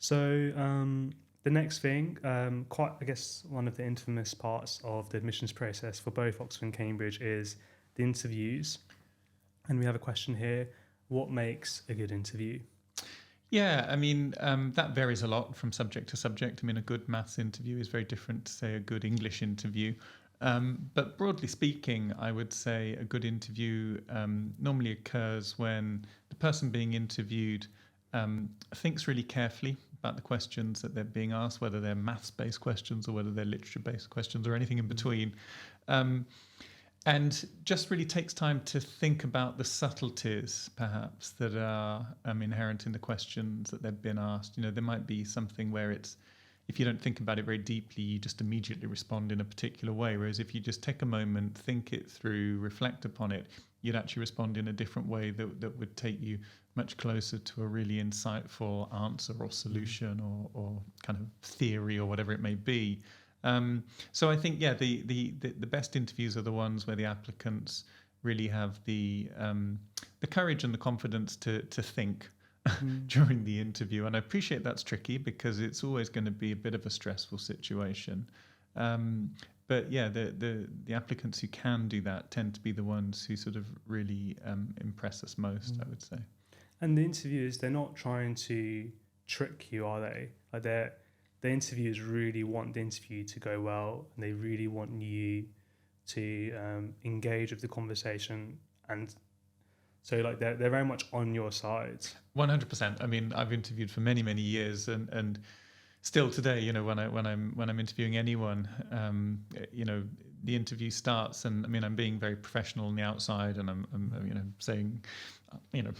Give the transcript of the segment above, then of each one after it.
So the next thing, quite I guess one of the infamous parts of the admissions process for both Oxford and Cambridge is the interviews. And we have a question here: what makes a good interview? Yeah, I mean, that varies a lot from subject to subject. I mean, a good maths interview is very different to, say, a good English interview. But broadly speaking, I would say a good interview normally occurs when the person being interviewed thinks really carefully about the questions that they're being asked, whether they're maths-based questions or whether they're literature-based questions or anything in between. And just really takes time to think about the subtleties, perhaps, that are inherent in the questions that they've been asked. You know, there might be something where it's, if you don't think about it very deeply, you just immediately respond in a particular way. Whereas if you just take a moment, think it through, reflect upon it, you'd actually respond in a different way that would take you much closer to a really insightful answer or solution or kind of theory or whatever it may be. So I think, yeah, the best interviews are the ones where the applicants really have the courage and the confidence to think during the interview. And I appreciate that's tricky because it's always going to be a bit of a stressful situation. But yeah, the applicants who can do that tend to be the ones who sort of really impress us most, I would say. And the interviewers, they're not trying to trick you, are they? Like the interviewers really want the interview to go well, and they really want you to engage with the conversation, and so like they're very much on your side. 100%. I mean, I've interviewed for many years, and still today, you know, when I'm interviewing anyone, you know, the interview starts, and I mean, I'm being very professional on the outside, and I'm you know, saying, you know,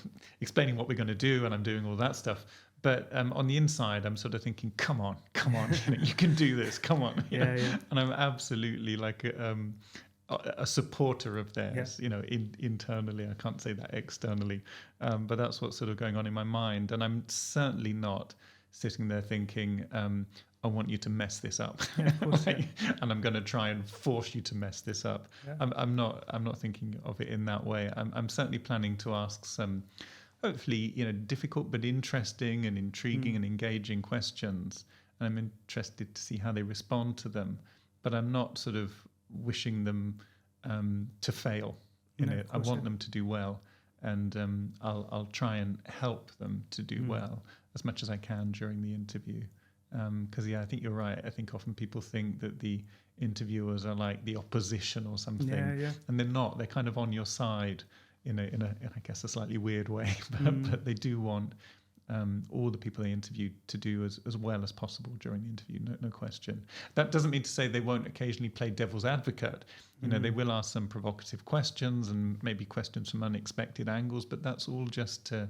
explaining what we're going to do, and I'm doing all that stuff. But on the inside, I'm sort of thinking, come on, you know, you can do this, come on. Yeah. And I'm absolutely like a supporter of theirs, you know, internally. I can't say that externally, but that's what's sort of going on in my mind. And I'm certainly not sitting there thinking, I want you to mess this up, Yeah, of course, yeah. and I'm going to try and force you to mess this up. Yeah. I'm not thinking of it in that way. I'm certainly planning to ask some, hopefully, you know, difficult but interesting and intriguing and engaging questions. And I'm interested to see how they respond to them. But I'm not sort of wishing them to fail in it. I want them to do well. And I'll try and help them to do well as much as I can during the interview. Because, yeah, I think you're right. I think often people think that the interviewers are like the opposition or something. Yeah. And they're not. They're kind of on your side in I guess, a slightly weird way. But they do want all the people they interview to do as well as possible during the interview, no question. That doesn't mean to say they won't occasionally play devil's advocate. You know, they will ask some provocative questions and maybe questions from unexpected angles, but that's all just to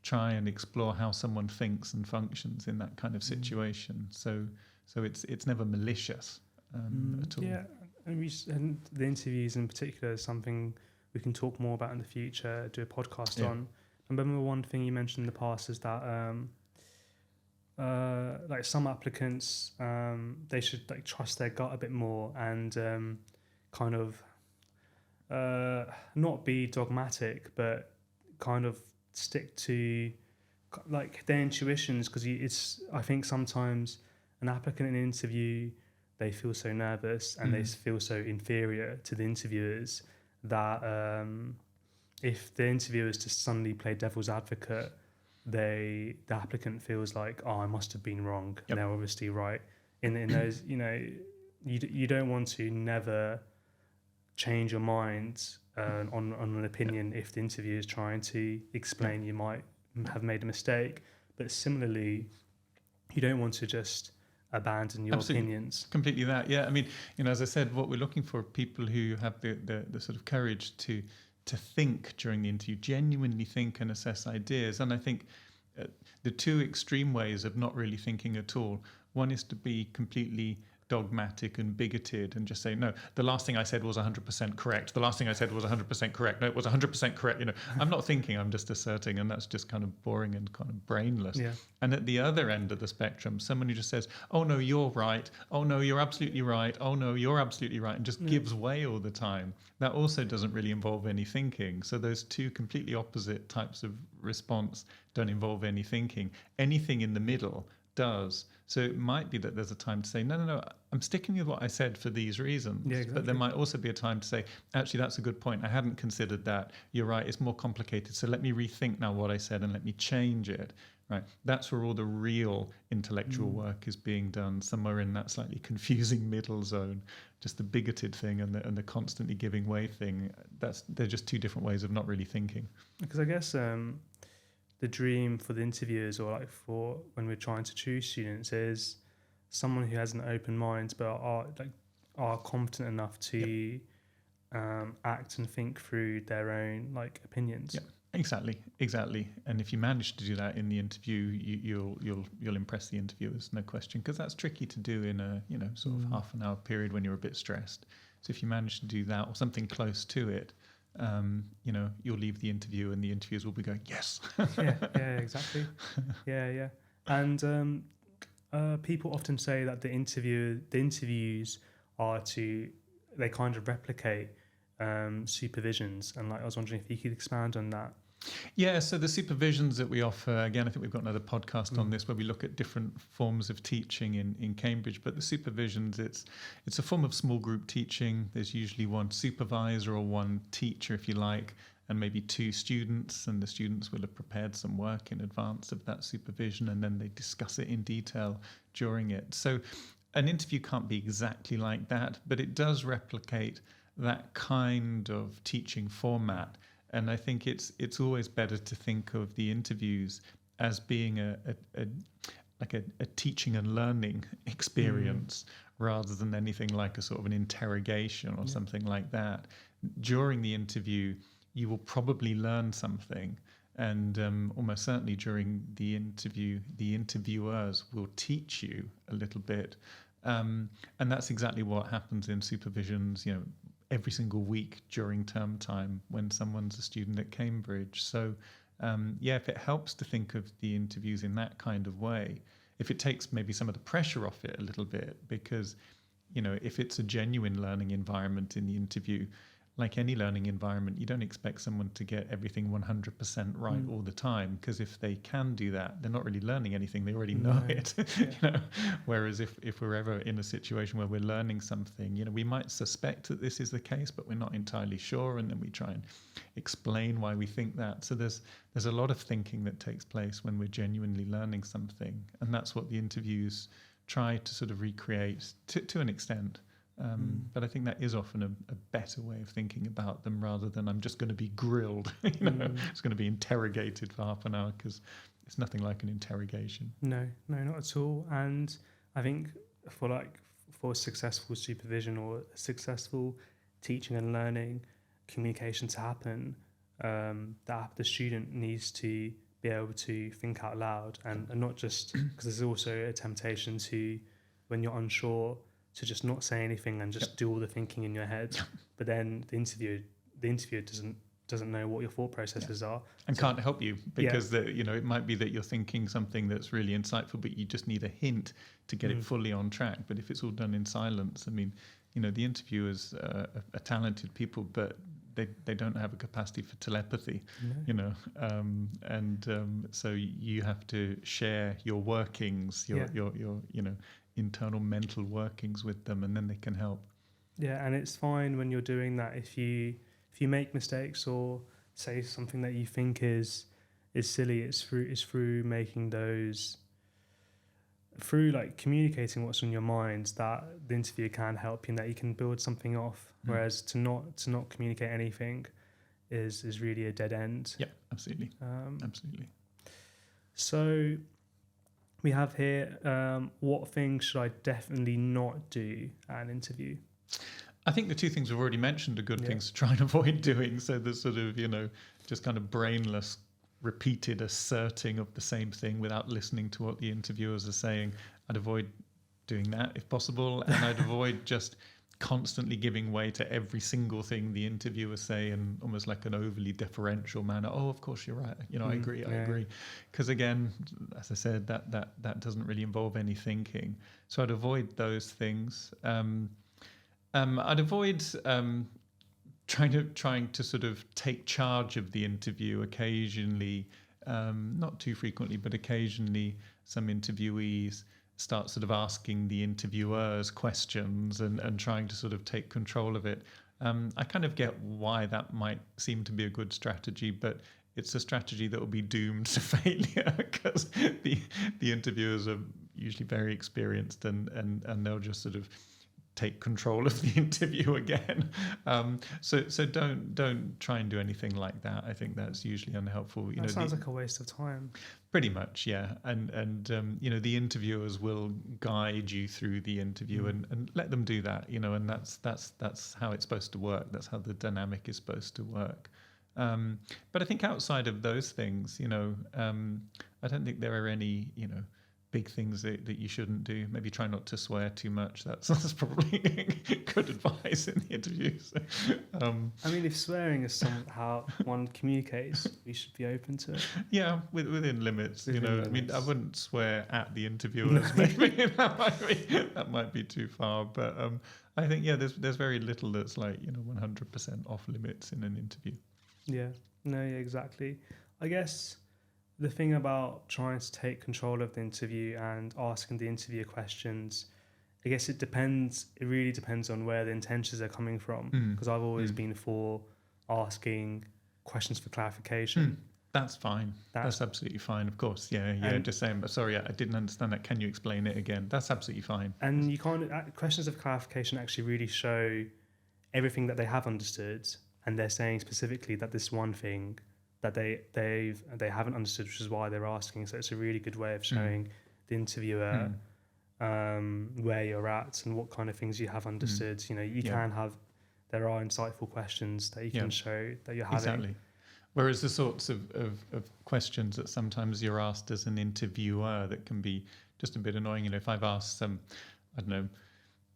try and explore how someone thinks and functions in that kind of situation. So it's never malicious at all. Yeah, and the interviews in particular is something we can talk more about in the future, do a podcast on. I remember one thing you mentioned in the past is that like some applicants, they should like trust their gut a bit more and kind of not be dogmatic, but kind of stick to like their intuitions, because I think sometimes an applicant in an interview, they feel so nervous and they feel so inferior to the interviewers that if the interviewers just suddenly play devil's advocate, the applicant feels like, oh, I must have been wrong. Yep. They're obviously right. In those, you know, you don't want to never change your mind on an opinion if the interviewer is trying to explain you might have made a mistake. But similarly, you don't want to just abandon your opinions. Completely that, yeah. I mean, you know, as I said, what we're looking for are people who have the sort of courage to think during the interview, genuinely think and assess ideas. And I think the two extreme ways of not really thinking at all, one is to be completely dogmatic and bigoted and just say, no, the last thing I said was 100% correct. The last thing I said was 100% correct. No, it was 100% correct. You know, I'm not thinking, I'm just asserting, and that's just kind of boring and kind of brainless. Yeah. And at the other end of the spectrum, someone who just says, oh no, you're right. Oh no, you're absolutely right. Oh no, you're absolutely right. And just gives way all the time. That also doesn't really involve any thinking. So those two completely opposite types of response don't involve any thinking. Anything in the middle does. So it might be that there's a time to say, no, I'm sticking with what I said for these reasons. Yeah, exactly. But there might also be a time to say, actually, that's a good point. I hadn't considered that. You're right. It's more complicated. So let me rethink now what I said and let me change it. Right. That's where all the real intellectual work is being done, somewhere in that slightly confusing middle zone. Just the bigoted thing and the constantly giving way thing. They're just two different ways of not really thinking. Because I guess the dream for the interviewers, or like for when we're trying to choose students, is someone who has an open mind but are competent enough to act and think through their own like opinions. Yeah, exactly. And if you manage to do that in the interview, you'll impress the interviewers, no question, because that's tricky to do in a sort of half an hour period when you're a bit stressed. So if you manage to do that or something close to it, you'll leave the interview and the interviewers will be going, yes. yeah, exactly. Yeah. And people often say that the interviews they kind of replicate supervisions. And like, I was wondering if you could expand on that. Yeah, so the supervisions that we offer, again, I think we've got another podcast on this where we look at different forms of teaching in Cambridge, but the supervisions, it's a form of small group teaching. There's usually one supervisor or one teacher, if you like, and maybe two students, and the students will have prepared some work in advance of that supervision, and then they discuss it in detail during it. So an interview can't be exactly like that, but it does replicate that kind of teaching format. And I think it's always better to think of the interviews as being a teaching and learning experience rather than anything like a sort of an interrogation or something like that. During the interview, you will probably learn something, and almost certainly during the interview, the interviewers will teach you a little bit. And that's exactly what happens in supervisions, every single week during term time when someone's a student at Cambridge. So if it helps to think of the interviews in that kind of way, if it takes maybe some of the pressure off it a little bit, because if it's a genuine learning environment in the interview, like any learning environment, you don't expect someone to get everything 100% right all the time, because if they can do that, they're not really learning anything. They already know it. Whereas if we're ever in a situation where we're learning something, we might suspect that this is the case, but we're not entirely sure, and then we try and explain why we think that. So there's a lot of thinking that takes place when we're genuinely learning something, and that's what the interviews try to sort of recreate to an extent. But I think that is often a better way of thinking about them, rather than I'm just going to be grilled, it's going to be interrogated for half an hour, because it's nothing like an interrogation. No, not at all. And I think for successful supervision or successful teaching and learning communication to happen, that the student needs to be able to think out loud, and not just, because there's also a temptation to, when you're unsure, to just not say anything and just do all the thinking in your head. But then the interviewer doesn't know what your thought processes are and can't help you, because it might be that you're thinking something that's really insightful, but you just need a hint to get it fully on track. But if it's all done in silence, I mean, the interviewers are talented people, but they don't have a capacity for telepathy, so you have to share your workings, your internal mental workings with them, and then they can help. Yeah, and it's fine when you're doing that if you make mistakes or say something that you think is silly. It's through making those, through like communicating what's on your mind, that the interviewer can help you and that you can build something off. Whereas to not communicate anything is really a dead end. Yeah, absolutely. Absolutely. So we have here, what things should I definitely not do at an interview? I think the two things we've already mentioned are good things to try and avoid doing. So the sort of, just kind of brainless, repeated asserting of the same thing without listening to what the interviewers are saying. I'd avoid doing that if possible. And I'd avoid just constantly giving way to every single thing the interviewers say in almost like an overly deferential manner. Oh, of course you're right. I agree. Because again, as I said, that doesn't really involve any thinking. So I'd avoid those things. I'd avoid trying to sort of take charge of the interview occasionally, not too frequently, but occasionally some interviewees start sort of asking the interviewers questions and trying to sort of take control of it. I kind of get why that might seem to be a good strategy, but it's a strategy that will be doomed to failure because the interviewers are usually very experienced and they'll just sort of take control of the interview again. So don't try and do anything like that. I think that's usually unhelpful. That sounds like a waste of time. Pretty much, yeah. And the interviewers will guide you through the interview and let them do that. And that's how it's supposed to work. That's how the dynamic is supposed to work. But I think outside of those things, I don't think there are any, big things that you shouldn't do. Maybe try not to swear too much. That's probably good advice in the interviews. I mean, if swearing is how one communicates, we should be open to it. Yeah, within limits. Limits. I mean, I wouldn't swear at the interviewers. Maybe that might be too far. But I think there's very little that's like 100% off limits in an interview. Yeah. No. Yeah. Exactly. I guess the thing about trying to take control of the interview and asking the interviewer questions, I guess it depends. It really depends on where the intentions are coming from. Because I've always been for asking questions for clarification. That's fine. That's absolutely fine. Of course. Yeah. Just saying, but sorry, I didn't understand that. Can you explain it again? That's absolutely fine. And you can't. Questions of clarification actually really show everything that they have understood, and they're saying specifically that this one thing that they haven't understood, which is why they're asking. So it's a really good way of showing the interviewer where you're at and what kind of things you have understood. There are insightful questions that you can show that you're having. Exactly. Whereas the sorts of questions that sometimes you're asked as an interviewer that can be just a bit annoying. If I've asked some, I don't know,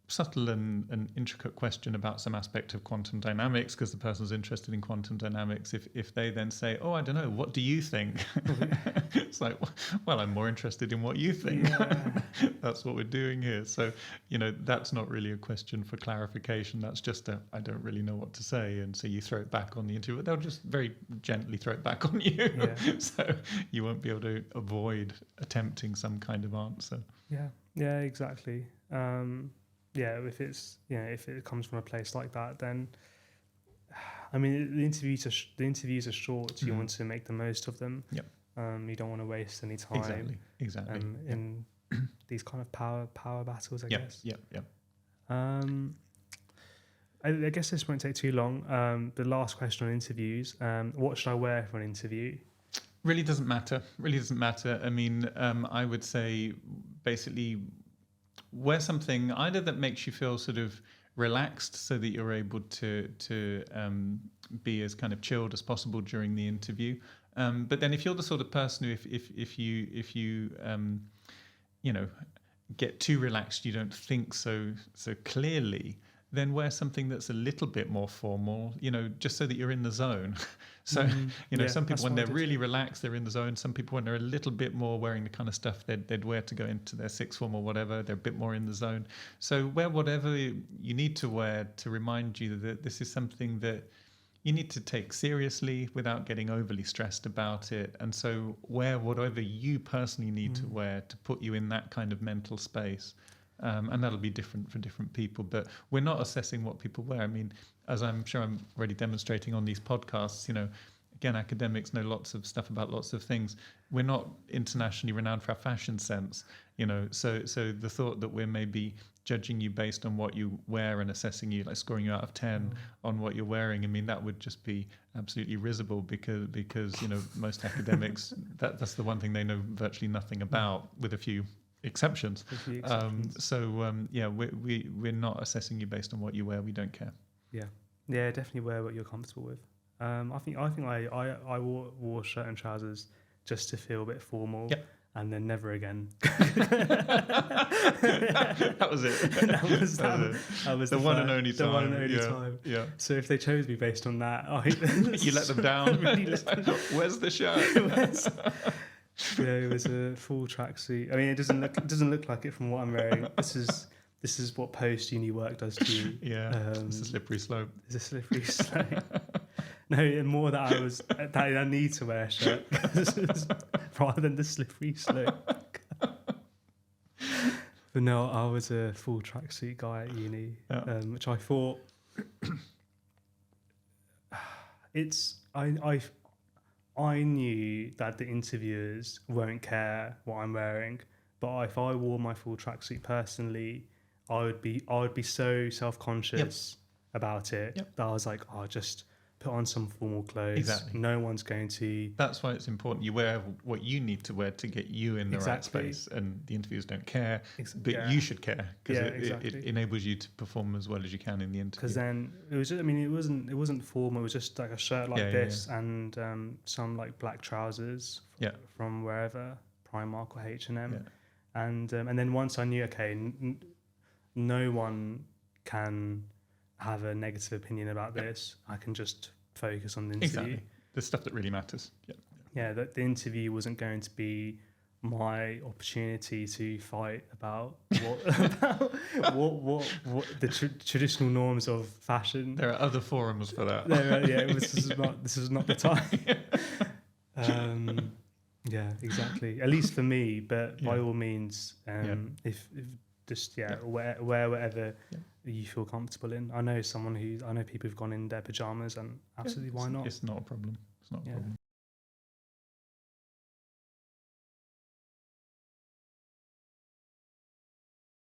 subtle and intricate question about some aspect of quantum dynamics because the person's interested in quantum dynamics, if they then say, I don't know, what do you think? It's like, well, I'm more interested in what you think. That's what we're doing here. So, that's not really a question for clarification. That's just I don't really know what to say. And so you throw it back on the interviewer. They'll just very gently throw it back on you. So you won't be able to avoid attempting some kind of answer. Yeah, exactly. If it comes from a place like that, then I mean the interviews are short. You want to make the most of them. Yep. You don't want to waste any time. Exactly. In these kind of power battles, I guess. Yep. I guess this won't take too long. The last question on interviews: what should I wear for an interview? Really doesn't matter. I mean, I would say basically wear something either that makes you feel sort of relaxed so that you're able to be as kind of chilled as possible during the interview. But then if you're the sort of person who if you get too relaxed, you don't think so clearly, then wear something that's a little bit more formal, just so that you're in the zone. So, some people, when they're really relaxed, they're in the zone. Some people, when they're a little bit more wearing the kind of stuff they'd wear to go into their sixth form or whatever, they're a bit more in the zone. So wear whatever you need to wear to remind you that this is something that you need to take seriously without getting overly stressed about it. And so wear whatever you personally need to wear to put you in that kind of mental space. And that'll be different for different people, but we're not assessing what people wear. I mean, as I'm sure I'm already demonstrating on these podcasts, again, academics know lots of stuff about lots of things. We're not internationally renowned for our fashion sense, so the thought that we're maybe judging you based on what you wear and assessing you, like scoring you out of 10 on what you're wearing, I mean, that would just be absolutely risible because most academics, that's the one thing they know virtually nothing about, with a few exceptions. We're not assessing you based on what you wear. We don't care. Yeah, definitely wear what you're comfortable with. I think I wore shirt and trousers just to feel a bit formal. And then never again. That was it. That was the one and only time. The one and only time. Yeah. So if they chose me based on that, you let them down. Where's the shirt? It was a full tracksuit. I mean, it doesn't look like it from what I'm wearing. This is what post-uni work does to you. It's a slippery slope. It's a slippery slope. No, more that I need to wear a shirt rather than the slippery slope. But no, I was a full tracksuit guy at uni, which I thought I knew that the interviewers won't care what I'm wearing, but if I wore my full tracksuit personally, I would be so self-conscious about it that I was like, oh, just put on some formal clothes. Exactly. No one's going to. That's why it's important. You wear what you need to wear to get you in the right Exactly. space, and the interviewers don't care, but Yeah. you should care because exactly. it enables you to perform as well as you can in the interview. Because then it was just, I mean, it wasn't formal. It was just like a shirt like this and some like black trousers from wherever, Primark or H&M. And then once I knew, okay, no one can have a negative opinion about this. I can just focus on the interview. Exactly. The stuff that really matters. Yeah, that the interview wasn't going to be my opportunity to fight about what the traditional norms of fashion. There are other forums for that. This is not the time. Yeah, exactly. At least for me, but by all means, if just wear whatever you feel comfortable in. I know people who've gone in their pajamas, and absolutely why not? It's not a problem. It's not a problem.